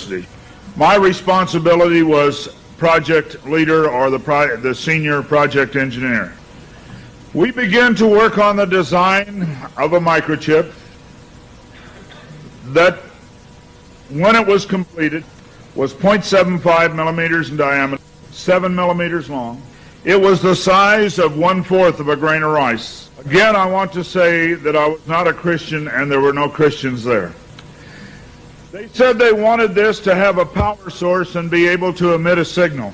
University. My responsibility was project leader or the senior project engineer. We began to work on the design of a microchip that, when it was completed, was 0.75 millimeters in diameter, 7 millimeters long. It was the size of 1/4 of a grain of rice. Again, I want to say that I was not a Christian and there were no Christians there. They said they wanted this to have a power source and be able to emit a signal.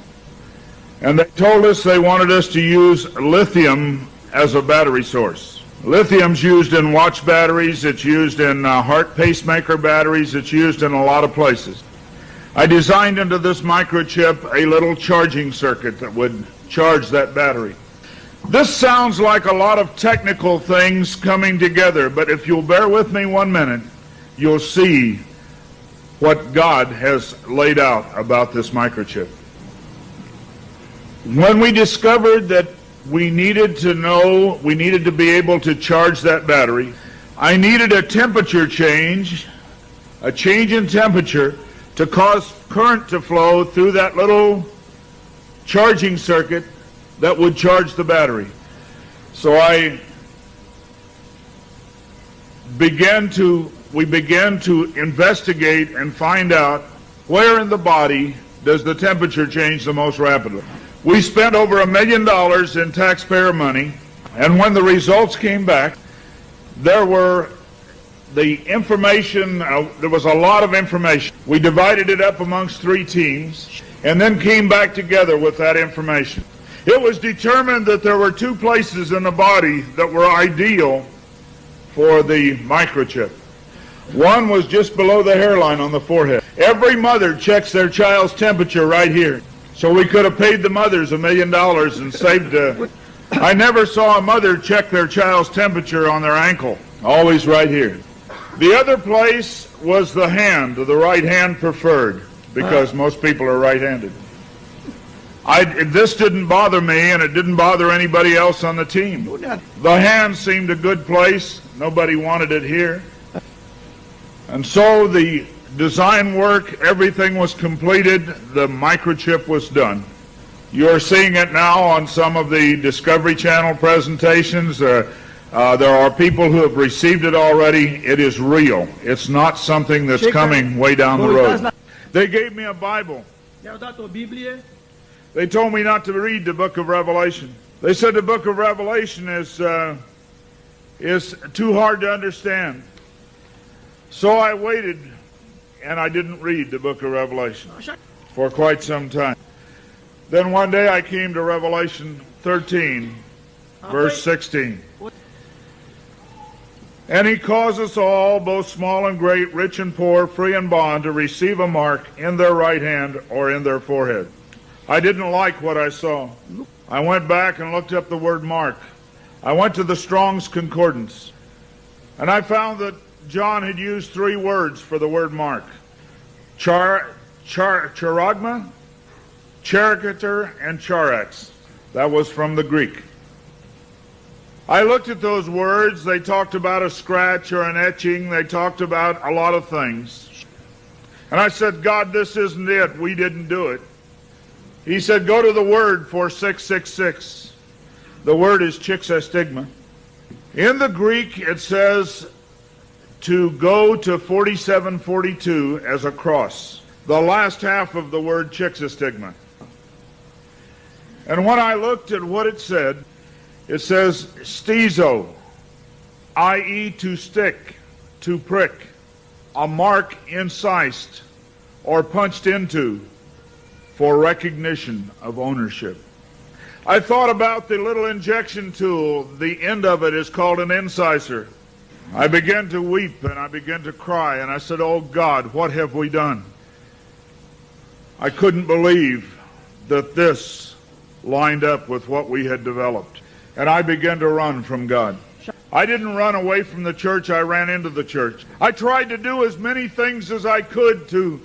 And they told us they wanted us to use lithium as a battery source. Lithium's used in watch batteries, it's used in heart pacemaker batteries, it's used in a lot of places. I designed into this microchip a little charging circuit that would charge that battery. This sounds like a lot of technical things coming together, but if you'll bear with me 1 minute, you'll see what God has laid out about this microchip. When we discovered that we needed to be able to charge that battery, I needed a temperature change, a change in temperature, to cause current to flow through that little charging circuit that would charge the battery. So we began to investigate and find out where in the body does the temperature change the most rapidly. We spent over $1 million in taxpayer money, and when the results came back, there was a lot of information. We divided it up amongst 3 teams and then came back together with that information. It was determined that there were 2 places in the body that were ideal for the microchip. One was just below the hairline on the forehead. Every mother checks their child's temperature right here. So we could have paid the mothers $1 million and saved. I never saw a mother check their child's temperature on their ankle. Always right here. The other place was the hand, the right hand preferred, because most people are right-handed. This didn't bother me, and it didn't bother anybody else on the team. The hand seemed a good place. Nobody wanted it here. And so the design work, everything was completed. The microchip was done. You're seeing it now on some of the Discovery Channel presentations. There are people who have received it already. It is real. It's not something that's coming way down the road. They gave me a Bible. They told me not to read the book of Revelation. They said the book of Revelation is too hard to understand. So I waited, and I didn't read the book of Revelation for quite some time. Then one day I came to Revelation 13, verse 16. And he caused us all, both small and great, rich and poor, free and bond, to receive a mark in their right hand or in their forehead. I didn't like what I saw. I went back and looked up the word mark. I went to the Strong's Concordance, and I found that John had used 3 words for the word mark. Charagma, charicature, and charax. That was from the Greek. I looked at those words. They talked about a scratch or an etching. They talked about a lot of things. And I said, God, this isn't it. We didn't do it. He said, go to the word for 666. The word is chixastigma. In the Greek, it says to go to 4742 as a cross. The last half of the word chixastigma. And when I looked at what it says stizo, i.e. to stick, to prick, a mark incised or punched into for recognition of ownership. I thought about the little injection tool. The end of it is called an incisor. I began to weep and I began to cry, and I said, oh God, what have we done? I couldn't believe that this lined up with what we had developed. And I began to run from God. I didn't run away from the church, I ran into the church. I tried to do as many things as I could to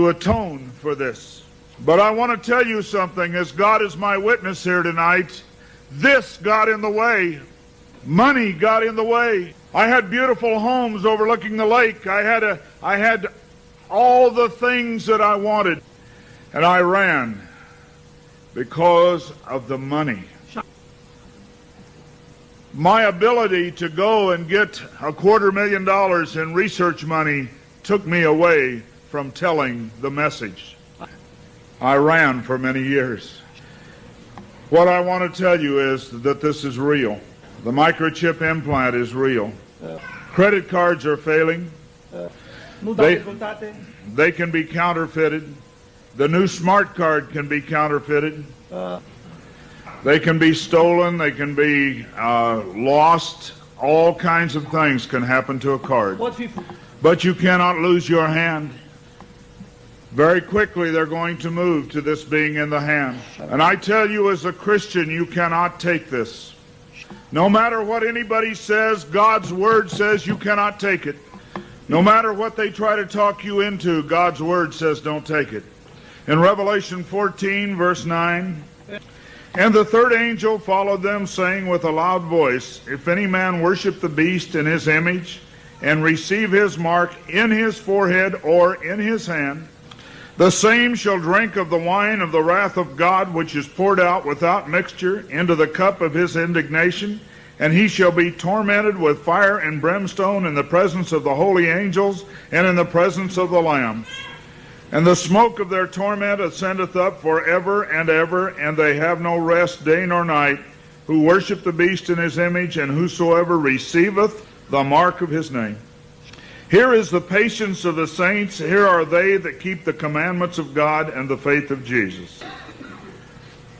atone for this. But I want to tell you something, as God is my witness here tonight, this got in the way. Money got in the way. I had beautiful homes overlooking the lake. I had all the things that I wanted. And I ran because of the money. My ability to go and get $250,000 in research money took me away from telling the message. I ran for many years. What I want to tell you is that this is real. The microchip implant is real. Credit cards are failing. They can be counterfeited. The new smart card can be counterfeited. They can be stolen. They can be lost. All kinds of things can happen to a card. But you cannot lose your hand. Very quickly they're going to move to this being in the hand. And I tell you, as a Christian, you cannot take this. No matter what anybody says, God's Word says you cannot take it. No matter what they try to talk you into, God's Word says don't take it. In Revelation 14, verse 9, and the third angel followed them, saying with a loud voice, if any man worship the beast in his image, and receive his mark in his forehead or in his hand, the same shall drink of the wine of the wrath of God, which is poured out without mixture into the cup of his indignation, and he shall be tormented with fire and brimstone in the presence of the holy angels and in the presence of the Lamb. And the smoke of their torment ascendeth up forever and ever, and they have no rest day nor night, who worship the beast in his image, and whosoever receiveth the mark of his name. Here is the patience of the saints. Here are they that keep the commandments of God and the faith of Jesus.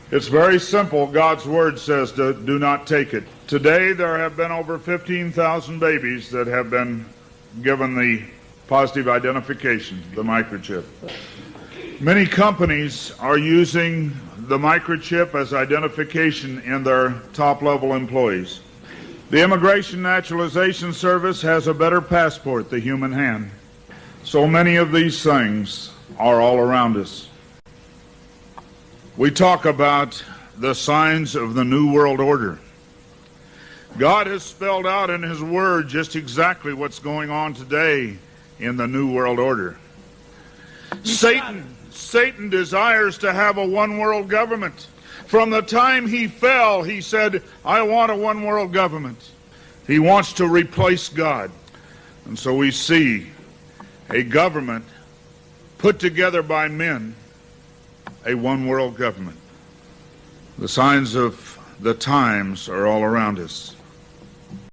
It's very simple. God's Word says to do not take it. Today there have been over 15,000 babies that have been given the positive identification, the microchip. Many companies are using the microchip as identification in their top-level employees. The Immigration Naturalization Service has a better passport, the human hand. So many of these things are all around us. We talk about the signs of the New World Order. God has spelled out in His Word just exactly what's going on today in the New World Order. Satan desires to have a one-world government. From the time he fell, he said, I want a one-world government. He wants to replace God. And so we see a government put together by men, a one-world government. The signs of the times are all around us.